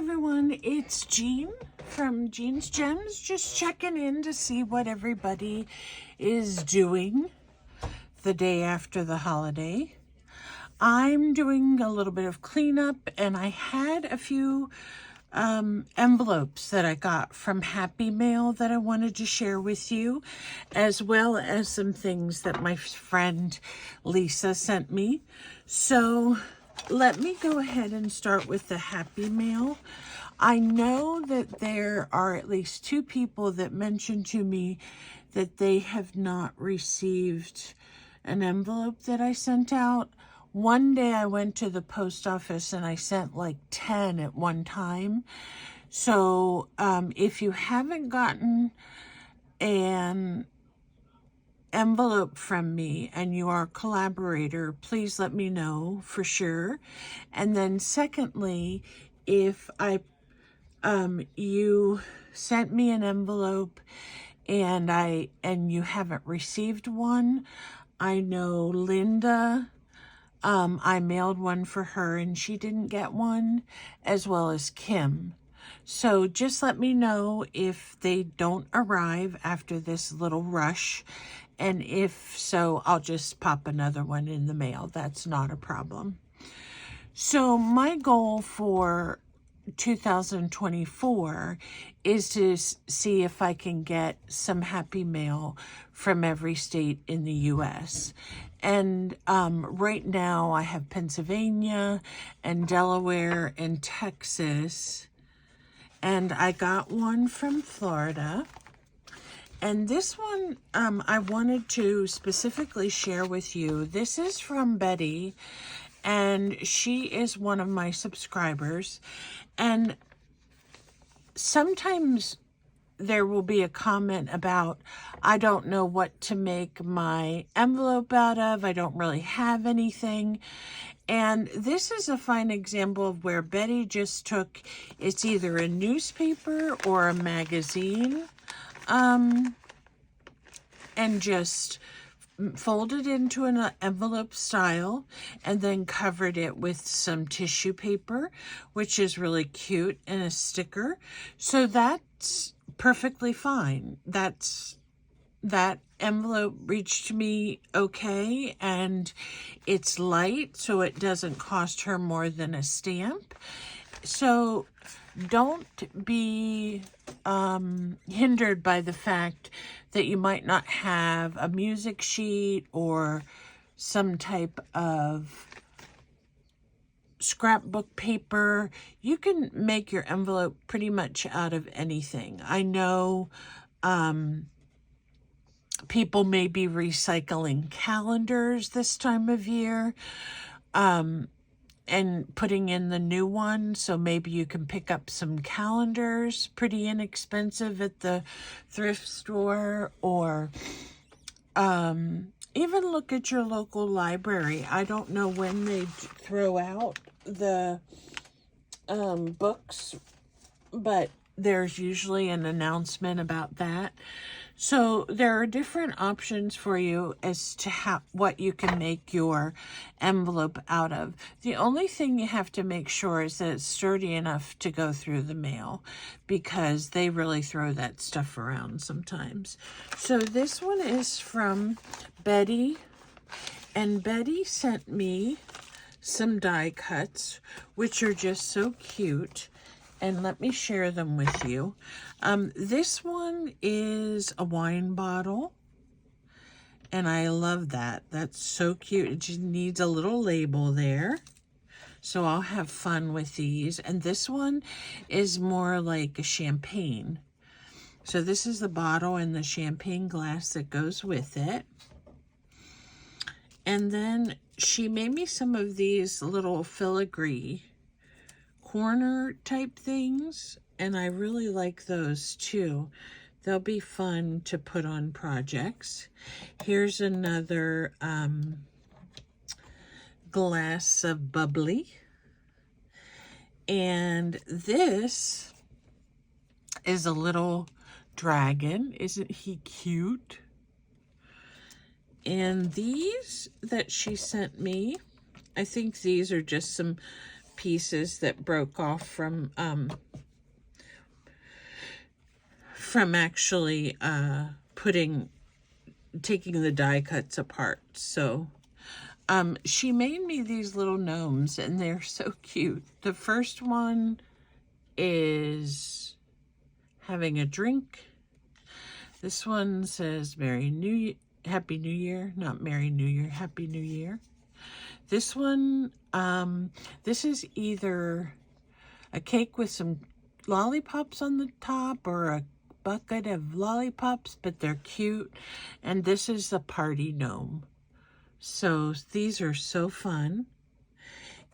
everyone, it's Jean from Jean's Gems, just checking in to see what everybody is doing the day after the holiday. I'm doing a little bit of cleanup, and I had a few envelopes that I got from Happy Mail that I wanted to share with you, as well as some things that my friend Lisa sent me. So let me go ahead and start with the Happy Mail. I know that there are at least 2 people that mentioned to me that they have not received an envelope that I sent out. One day I went to the post office and I sent like 10 at one time. So if you haven't gotten an envelope from me and you are a collaborator, please let me know for sure. And then secondly, if you sent me an envelope and you haven't received one, I know Linda, I mailed one for her and she didn't get one, as well as Kim. So just let me know if they don't arrive after this little rush. And if so, I'll just pop another one in the mail. That's not a problem. So my goal for 2024 is to see if I can get some Happy Mail from every state in the U.S. And right now I have Pennsylvania and Delaware and Texas. And I got one from Florida. And this one I wanted to specifically share with you. This is from Betty, and she is one of my subscribers. And sometimes there will be a comment about, I don't know what to make my envelope out of. I don't really have anything. And this is a fine example of where Betty just took, it's either a newspaper or a magazine, and just folded into an envelope style and then covered it with some tissue paper, which is really cute, and a sticker. So that's perfectly fine. That envelope reached me okay, and it's light, so it doesn't cost her more than a stamp. So don't be hindered by the fact that you might not have a music sheet or some type of scrapbook paper. You can make your envelope pretty much out of anything. I know people may be recycling calendars this time of year and putting in the new one, so maybe you can pick up some calendars, pretty inexpensive at the thrift store, or even look at your local library. I don't know when they throw out the books, but there's usually an announcement about that. So there are different options for you as to what you can make your envelope out of. The only thing you have to make sure is that it's sturdy enough to go through the mail, because they really throw that stuff around sometimes. So this one is from Betty, and Betty sent me some die cuts, which are just so cute. And let me share them with you. This one is a wine bottle, and I love that. That's so cute. It just needs a little label there. So I'll have fun with these. And this one is more like a champagne. So this is the bottle and the champagne glass that goes with it. And then she made me some of these little filigree corner type things, and I really like those too. They'll be fun to put on projects. Here's another glass of bubbly, and this is a little dragon. Isn't he cute? And these that she sent me, I think these are just some pieces that broke off from actually taking the die cuts apart. So she made me these little gnomes, and they're so cute. The first one is having a drink. This one says Happy New Year, not Merry New Year, Happy New Year. This one, this is either a cake with some lollipops on the top or a bucket of lollipops, but they're cute. And this is the party gnome. So these are so fun.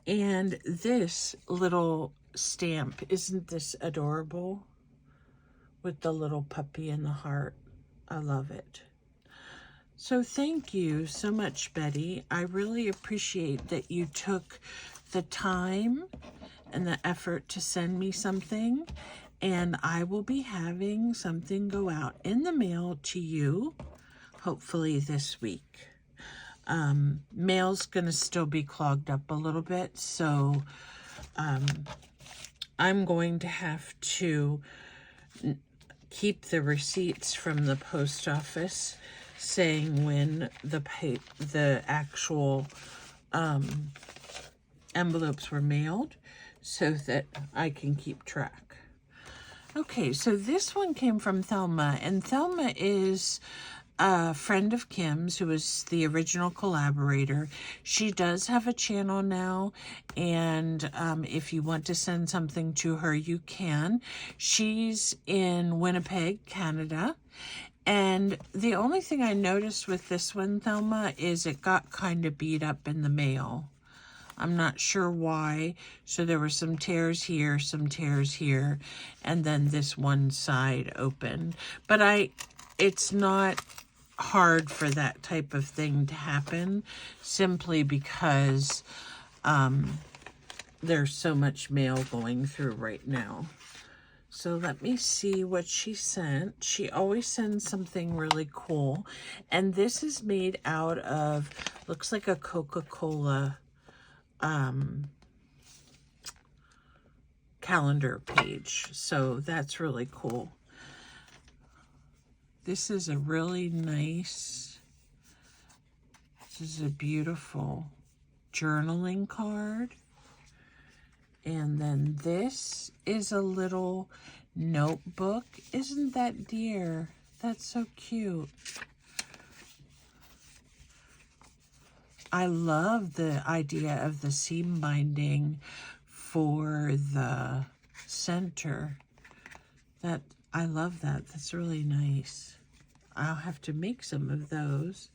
And this little stamp, isn't this adorable? With the little puppy and the heart. I love it. So thank you so much, Betty. I really appreciate that you took the time and the effort to send me something. And I will be having something go out in the mail to you, hopefully this week. Mail's going to still be clogged up a little bit, so I'm going to have to keep the receipts from the post office saying when the actual envelopes were mailed so that I can keep track. Okay, so this one came from Thelma, and Thelma is a friend of Kim's who was the original collaborator. She does have a channel now, and if you want to send something to her, you can. She's in Winnipeg, Canada, and the only thing I noticed with this one, Thelma, is it got kind of beat up in the mail. I'm not sure why. So there were some tears here, and then this one side open. But it's not hard for that type of thing to happen, simply because there's so much mail going through right now. So let me see what she sent. She always sends something really cool. And this is made out of, looks like a Coca-Cola calendar page. So that's really cool. This is a really nice, this is a beautiful journaling card. And then this is a little notebook. Isn't that dear? That's so cute. I love the idea of the seam binding for the center. I love that. That's really nice. I'll have to make some of those.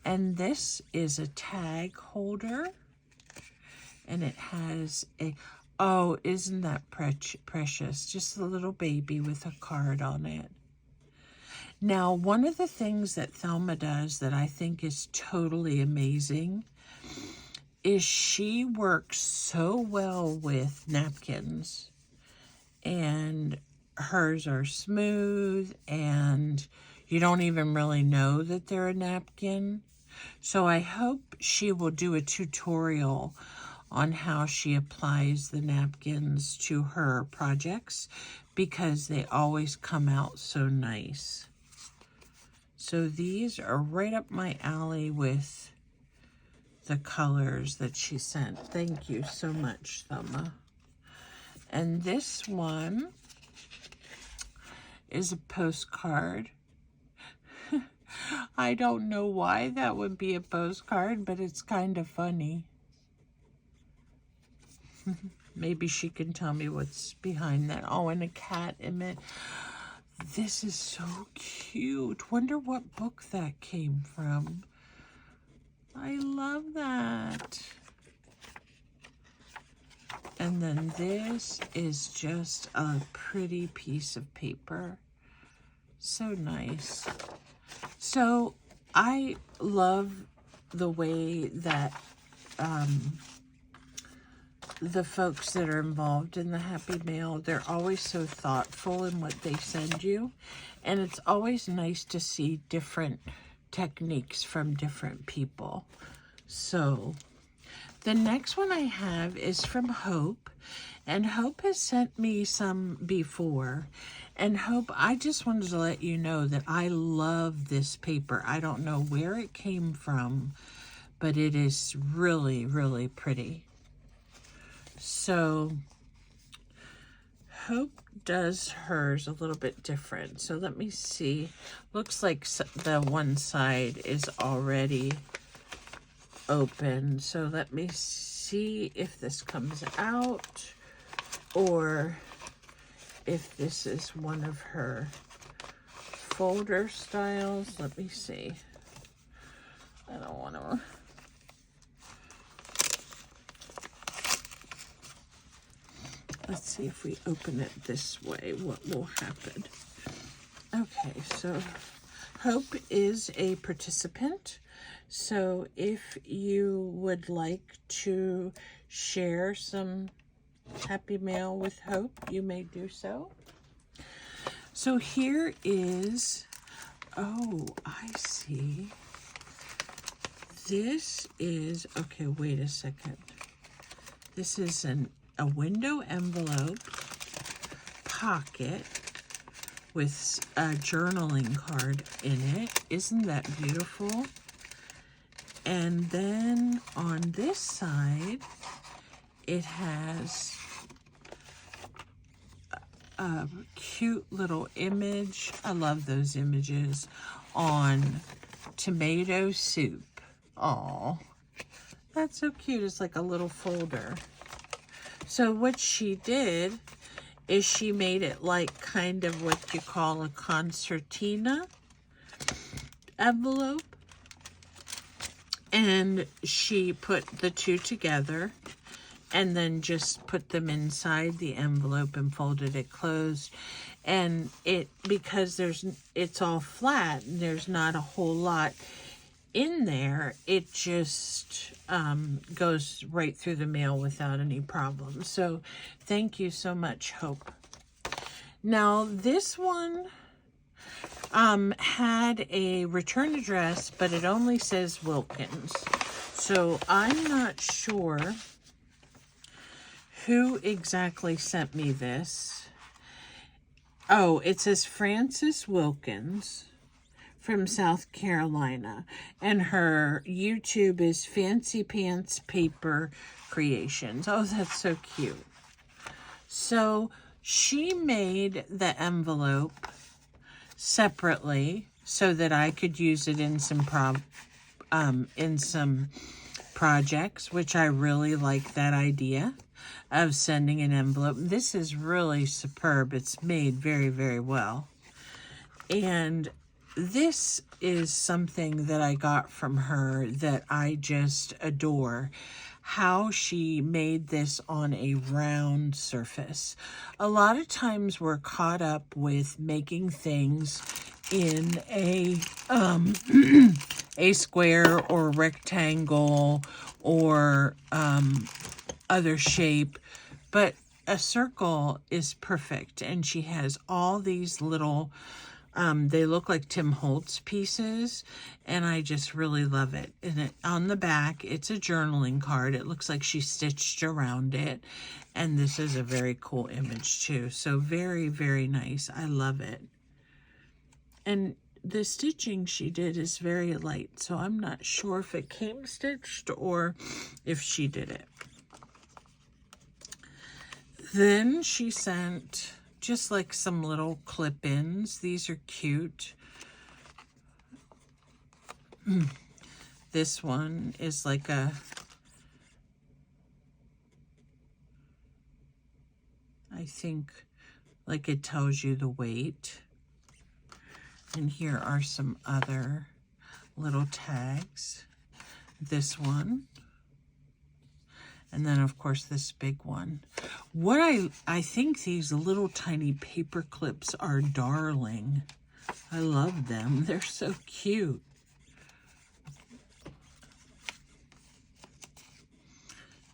And this is a tag holder. And it has a, oh, isn't that precious? Just a little baby with a card on it. Now, one of the things that Thelma does that I think is totally amazing is she works so well with napkins. And hers are smooth, and you don't even really know that they're a napkin. So I hope she will do a tutorial on how she applies the napkins to her projects, because they always come out so nice. So these are right up my alley with the colors that she sent. Thank you so much, Thelma. And this one is a postcard. I don't know why that would be a postcard, but it's kind of funny. Maybe she can tell me what's behind that. Oh, and a cat image. This is so cute. Wonder what book that came from. I love that. And then this is just a pretty piece of paper. So nice. So I love the way that the folks that are involved in the Happy Mail, they're always so thoughtful in what they send you. And it's always nice to see different techniques from different people. So The next one I have is from Hope, and Hope has sent me some before. And Hope, I just wanted to let you know that I love this paper. I don't know where it came from, but it is really, really pretty. So Hope does hers a little bit different. So let me see. Looks like the one side is already open. So let me see if this comes out or if this is one of her folder styles. Let me see. I don't want to... Let's see if we open it this way, what will happen. Okay, so Hope is a participant. So if you would like to share some happy mail with Hope, you may do so. So here is, oh, I see. This is, okay, wait a second. This is a window envelope pocket with a journaling card in it. Isn't that beautiful? And then on this side, it has a cute little image. I love those images on tomato soup. Oh, that's so cute. It's like a little folder. So what she did is she made it like kind of what you call a concertina envelope. And she put the two together and then just put them inside the envelope and folded it closed. And because it's all flat and there's not a whole lot in there, it just goes right through the mail without any problem. So thank you so much, Hope. Now this one had a return address, but it only says Wilkins. So I'm not sure who exactly sent me this. Oh, it says Frances Wilkins from South Carolina, and her YouTube is Fancy Pants Paper Creations. Oh, that's so cute. So she made the envelope separately so that I could use it in some projects, which I really like that idea of sending an envelope. This is really superb. It's made very, very well. And this is something that I got from her that I just adore. How she made this on a round surface. A lot of times we're caught up with making things in a a square or rectangle or other shape, but a circle is perfect. And she has all these little they look like Tim Holtz pieces, and I just really love it. And on the back, it's a journaling card. It looks like she stitched around it, and this is a very cool image too. So very, very nice. I love it. And the stitching she did is very light, so I'm not sure if it came stitched or if she did it. Then she sent just like some little clip-ins. These are cute. This one is like I think like it tells you the weight. And here are some other little tags. This one. And then, of course, this big one. What I think these little tiny paper clips are darling. I love them. They're so cute.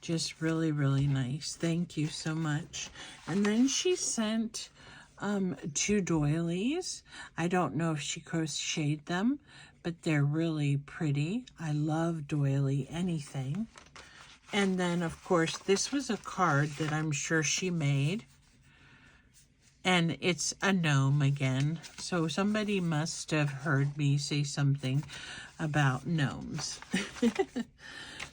Just really, really nice. Thank you so much. And then she sent 2 doilies. I don't know if she crocheted them, but they're really pretty. I love doily anything. And then, of course, this was a card that I'm sure she made. And it's a gnome again. So somebody must have heard me say something about gnomes.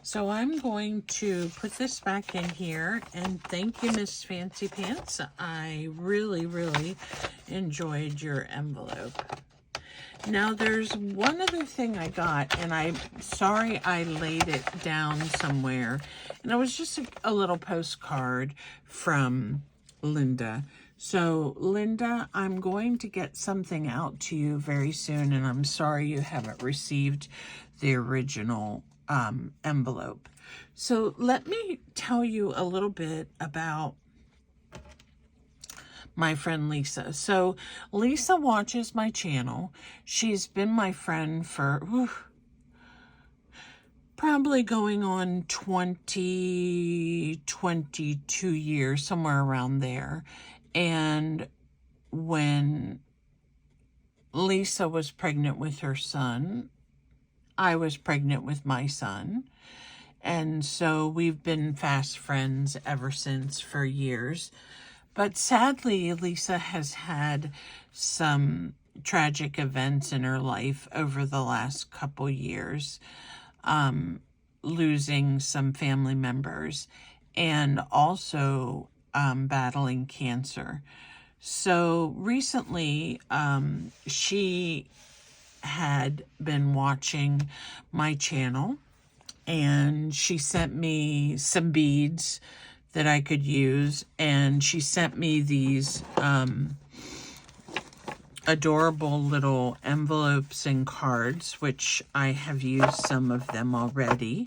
So I'm going to put this back in here. And thank you, Miss Fancy Pants. I really, really enjoyed your envelope. Now, there's one other thing I got, and I'm sorry I laid it down somewhere. And it was just a little postcard from Linda. So, Linda, I'm going to get something out to you very soon, and I'm sorry you haven't received the original envelope. So, let me tell you a little bit about my friend Lisa. So Lisa watches my channel. She's been my friend for probably going on 22 years, somewhere around there. And when Lisa was pregnant with her son, I was pregnant with my son. And so we've been fast friends ever since for years. But sadly, Lisa has had some tragic events in her life over the last couple years, losing some family members and also battling cancer. So recently, she had been watching my channel, and she sent me some beads that I could use, and she sent me these adorable little envelopes and cards, which I have used some of them already.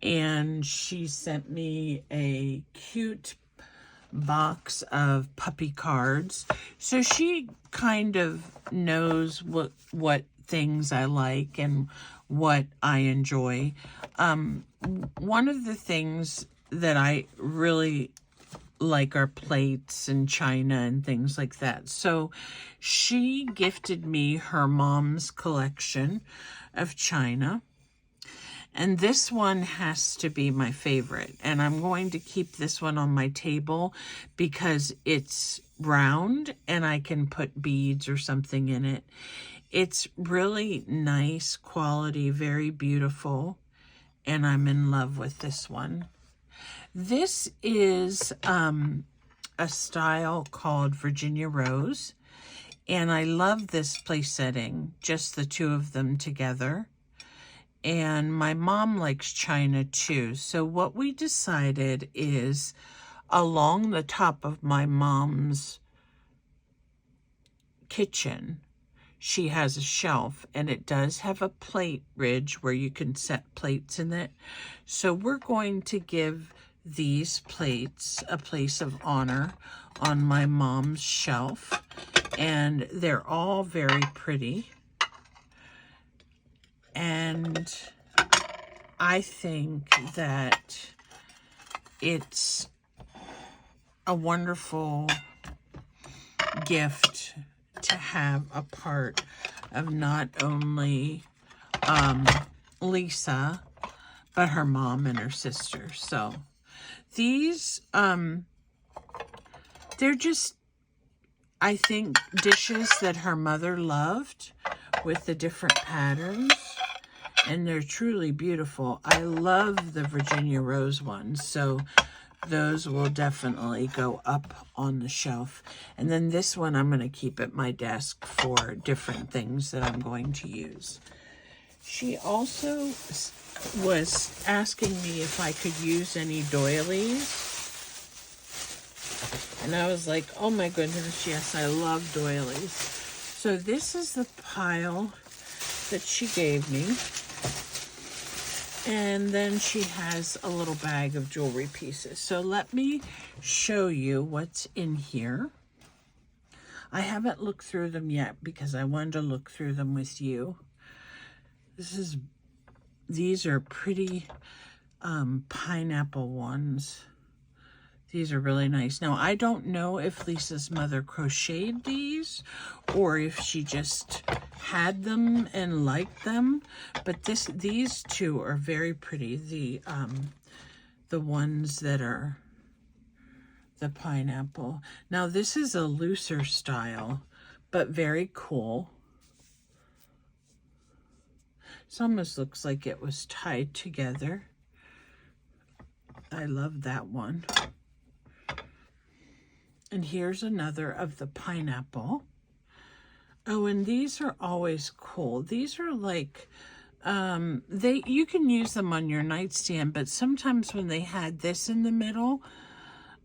And she sent me a cute box of puppy cards. So she kind of knows what things I like and what I enjoy. One of the things that I really like are plates and china and things like that. So she gifted me her mom's collection of china. And this one has to be my favorite. And I'm going to keep this one on my table because it's round and I can put beads or something in it. It's really nice quality, very beautiful. And I'm in love with this one. This is a style called Virginia Rose, and I love this place setting, just the two of them together. And my mom likes china too, so what we decided is along the top of my mom's kitchen, she has a shelf, and it does have a plate ridge where you can set plates in it. So we're going to give these plates a place of honor on my mom's shelf, and they're all very pretty. And I think that it's a wonderful gift to have a part of not only Lisa, but her mom and her sister. So these, they're just, I think, dishes that her mother loved with the different patterns. And they're truly beautiful. I love the Virginia Rose ones. So those will definitely go up on the shelf. And then this one I'm going to keep at my desk for different things that I'm going to use. She also was asking me if I could use any doilies. And I was like, oh my goodness, yes, I love doilies. So this is the pile that she gave me. And then she has a little bag of jewelry pieces. So let me show you what's in here. I haven't looked through them yet because I wanted to look through them with you. These are pretty pineapple ones. These are really nice. Now, I don't know if Lisa's mother crocheted these or if she just had them and liked them, but these two are very pretty. the ones that are the pineapple. Now this is a looser style, but very cool. This almost looks like it was tied together. I love that one. And here's another of the pineapple. Oh, and these are always cool. These are like, you can use them on your nightstand, but sometimes when they had this in the middle,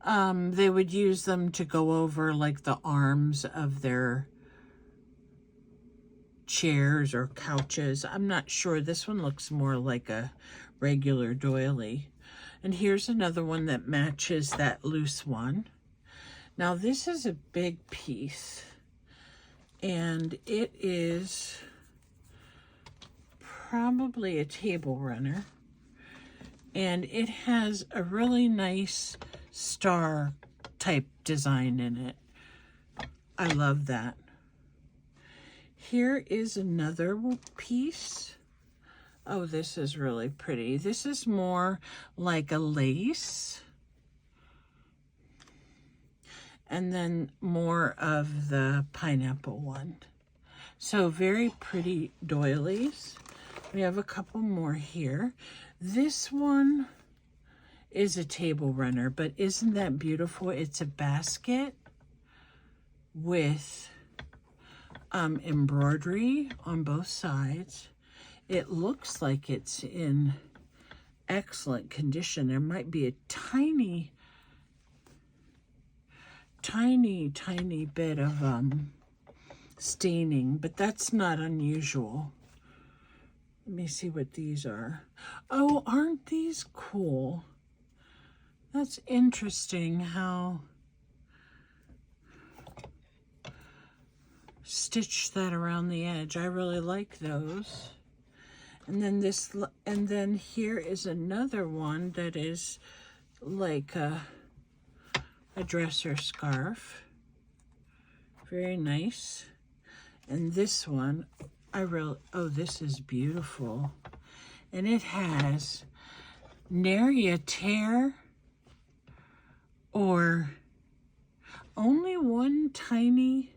they would use them to go over like the arms of their chairs or couches. I'm not sure. This one looks more like a regular doily. And here's another one that matches that loose one. Now this is a big piece, and it is probably a table runner, and it has a really nice star type design in it. I love that. Here is another piece. Oh, this is really pretty. This is more like a lace. And then more of the pineapple one. So very pretty doilies. We have a couple more here. This one is a table runner, but isn't that beautiful? It's a basket with embroidery on both sides. It looks like it's in excellent condition. There might be a tiny bit of staining, but that's not unusual. Let me see what these are. Oh, aren't these cool? That's interesting how stitch that around the edge. I really like those. And then here is another one that is like a dresser scarf. Very nice. And this one, oh, this is beautiful. And it has nary a tear or only one tiny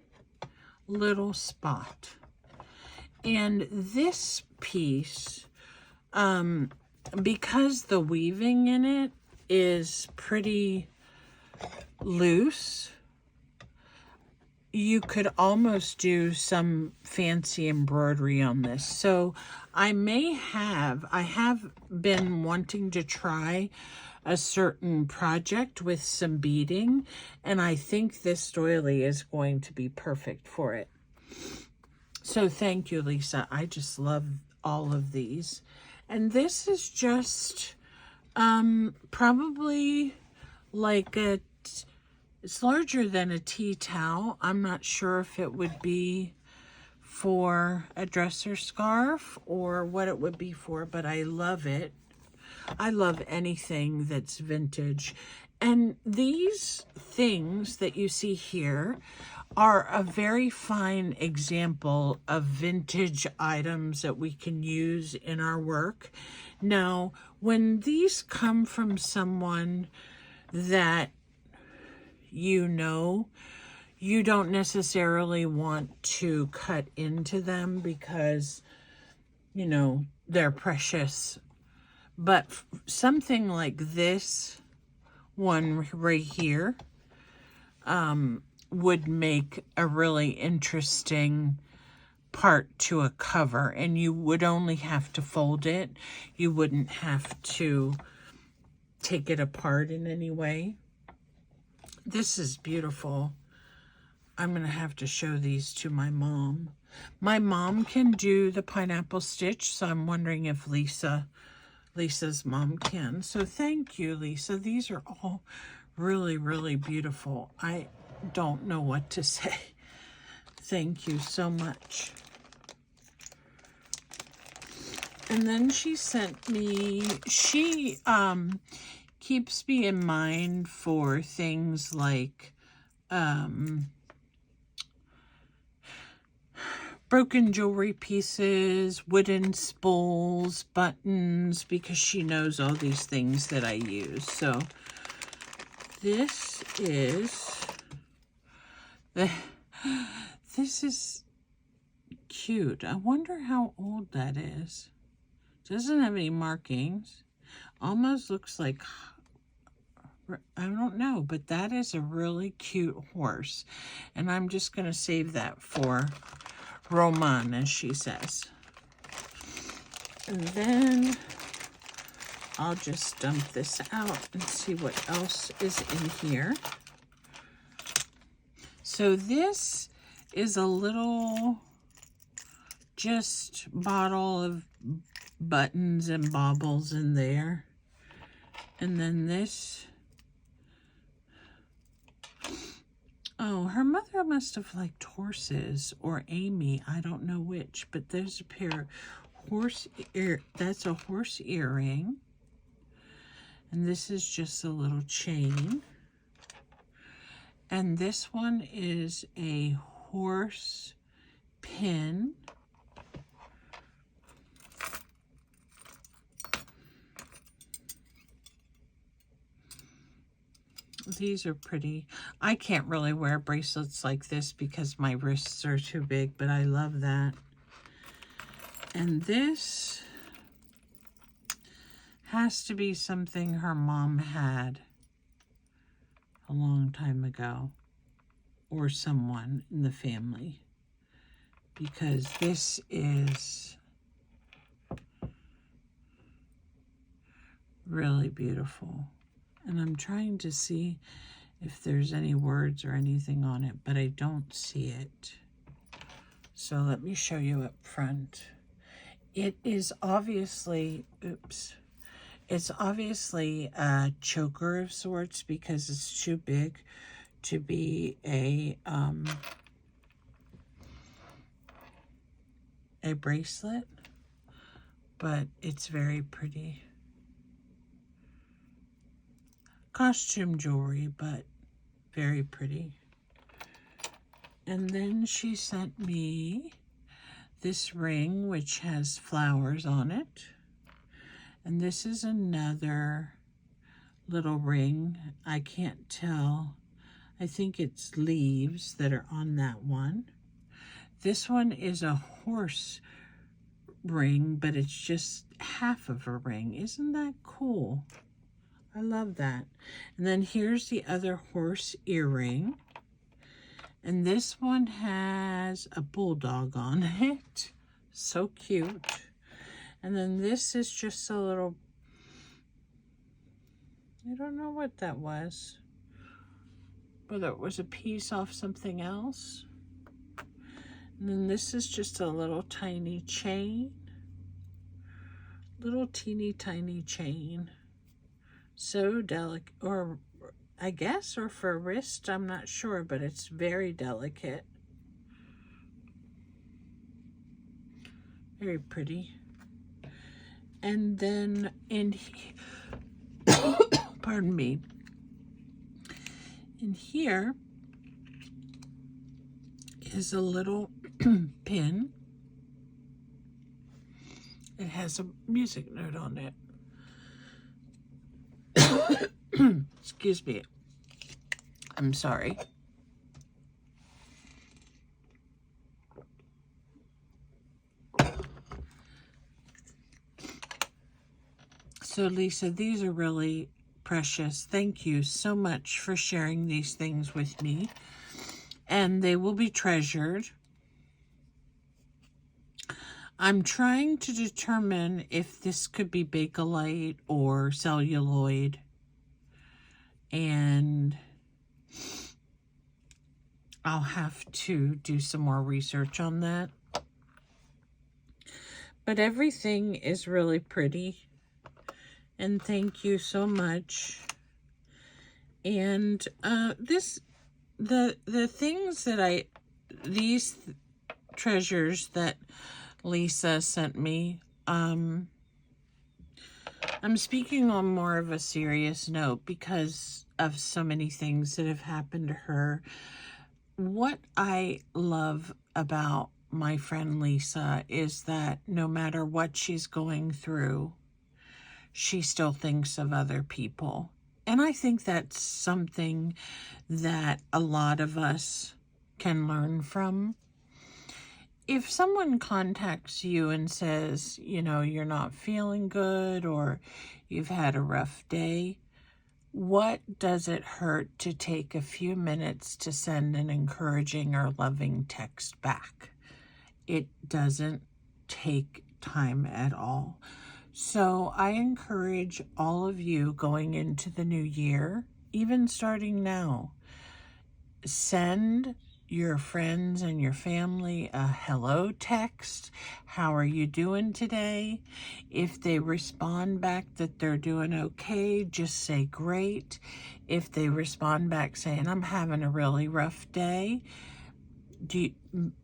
little spot. And this piece, because the weaving in it is pretty loose, you could almost do some fancy embroidery on this. So I have been wanting to try a certain project with some beading, and I think this doily is going to be perfect for it. So thank you, Lisa. I just love all of these. And this is just probably like it's larger than a tea towel. I'm not sure if it would be for a dresser scarf or what it would be for, but I love it. I love anything that's vintage. And these things that you see here are a very fine example of vintage items that we can use in our work. Now, when these come from someone that you know, you don't necessarily want to cut into them because, you know, they're precious. But something like this one right here would make a really interesting part to a cover, and you would only have to fold it. You wouldn't have to take it apart in any way. This is beautiful. I'm going to have to show these to my mom. My mom can do the pineapple stitch, so I'm wondering if Lisa's mom can. So thank you, Lisa. These are all really, really beautiful. I don't know what to say. Thank you so much. And then she sent me, she keeps me in mind for things like broken jewelry pieces, wooden spools, buttons, because she knows all these things that I use. So this is this is cute. I wonder how old that is. Doesn't have any markings. Almost looks like, I don't know, but that is a really cute horse. And I'm just going to save that for Román, as she says. And then I'll just dump this out and see what else is in here. So this is a little just bottle of buttons and baubles in there. And then this, oh, her mother must have liked horses, or Amy, I don't know which, but there's a pair of that's a horse earring. And this is just a little chain. And this one is a horse pin. These are pretty. I can't really wear bracelets like this because my wrists are too big, but I love that. And this has to be something her mom had a long time ago, or someone in the family, because this is really beautiful. And I'm trying to see if there's any words or anything on it, but I don't see it. So let me show you up front. It is obviously, oops, it's obviously a choker of sorts because it's too big to be a bracelet, but it's very pretty. Costume jewelry, but very pretty. And then she sent me this ring, which has flowers on it. And this is another little ring. I can't tell. I think it's leaves that are on that one. This one is a horse ring, but it's just half of a ring. Isn't that cool? I love that. And then here's the other horse earring. And this one has a bulldog on it. So cute. And then this is just a little, I don't know what that was. Whether it was a piece off something else. And then this is just a little tiny chain. Little teeny tiny chain. So delicate, or I guess, or for a wrist, I'm not sure, but it's very delicate. Very pretty. And then in pardon me, in here is a little pin. It has a music note on it. Excuse me. I'm sorry. So Lisa, these are really precious. Thank you so much for sharing these things with me. And they will be treasured. I'm trying to determine if this could be Bakelite or celluloid. And I'll have to do some more research on that. But everything is really pretty. And thank you so much. And the things that these treasures that Lisa sent me, I'm speaking on more of a serious note because of so many things that have happened to her. What I love about my friend Lisa is that no matter what she's going through, she still thinks of other people. And I think that's something that a lot of us can learn from. If someone contacts you and says, you know, you're not feeling good or you've had a rough day, what does it hurt to take a few minutes to send an encouraging or loving text back? It doesn't take time at all. So I encourage all of you going into the new year, even starting now, send your friends and your family a hello text. How are you doing today? If they respond back that they're doing okay, just say great. If they respond back saying, I'm having a really rough day,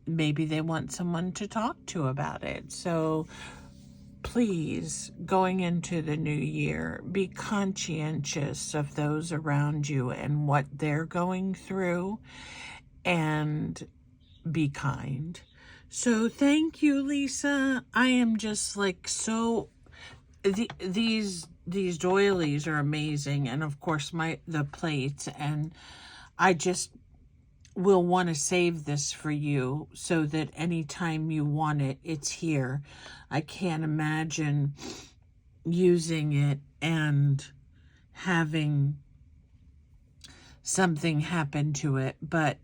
maybe they want someone to talk to about it. So please, going into the new year, be conscientious of those around you and what they're going through, and be kind. So thank you, Lisa. I am just like so, these doilies are amazing, and of course the plates, and I just will want to save this for you so that anytime you want it, it's here. I can't imagine using it and having something happen to it, but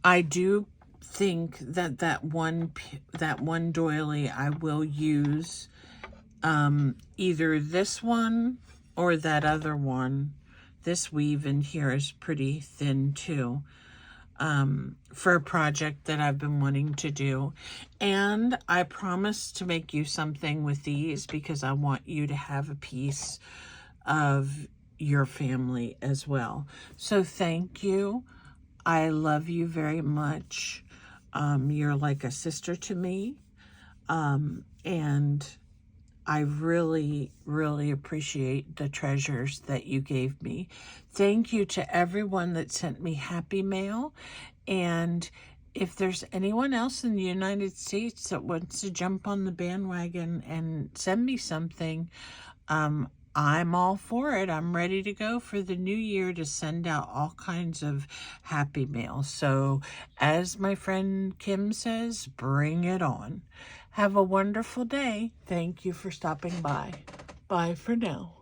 I do think that that one doily I will use, either this one or that other one. This weave in here is pretty thin too, for a project that I've been wanting to do. And I promise to make you something with these because I want you to have a piece of your family as well. So thank you. I love you very much. You're like a sister to me. And I really, really appreciate the treasures that you gave me. Thank you to everyone that sent me happy mail. And if there's anyone else in the United States that wants to jump on the bandwagon and send me something, I'm all for it. I'm ready to go for the new year to send out all kinds of happy mail. So as my friend Kim says, bring it on. Have a wonderful day. Thank you for stopping by. Bye for now.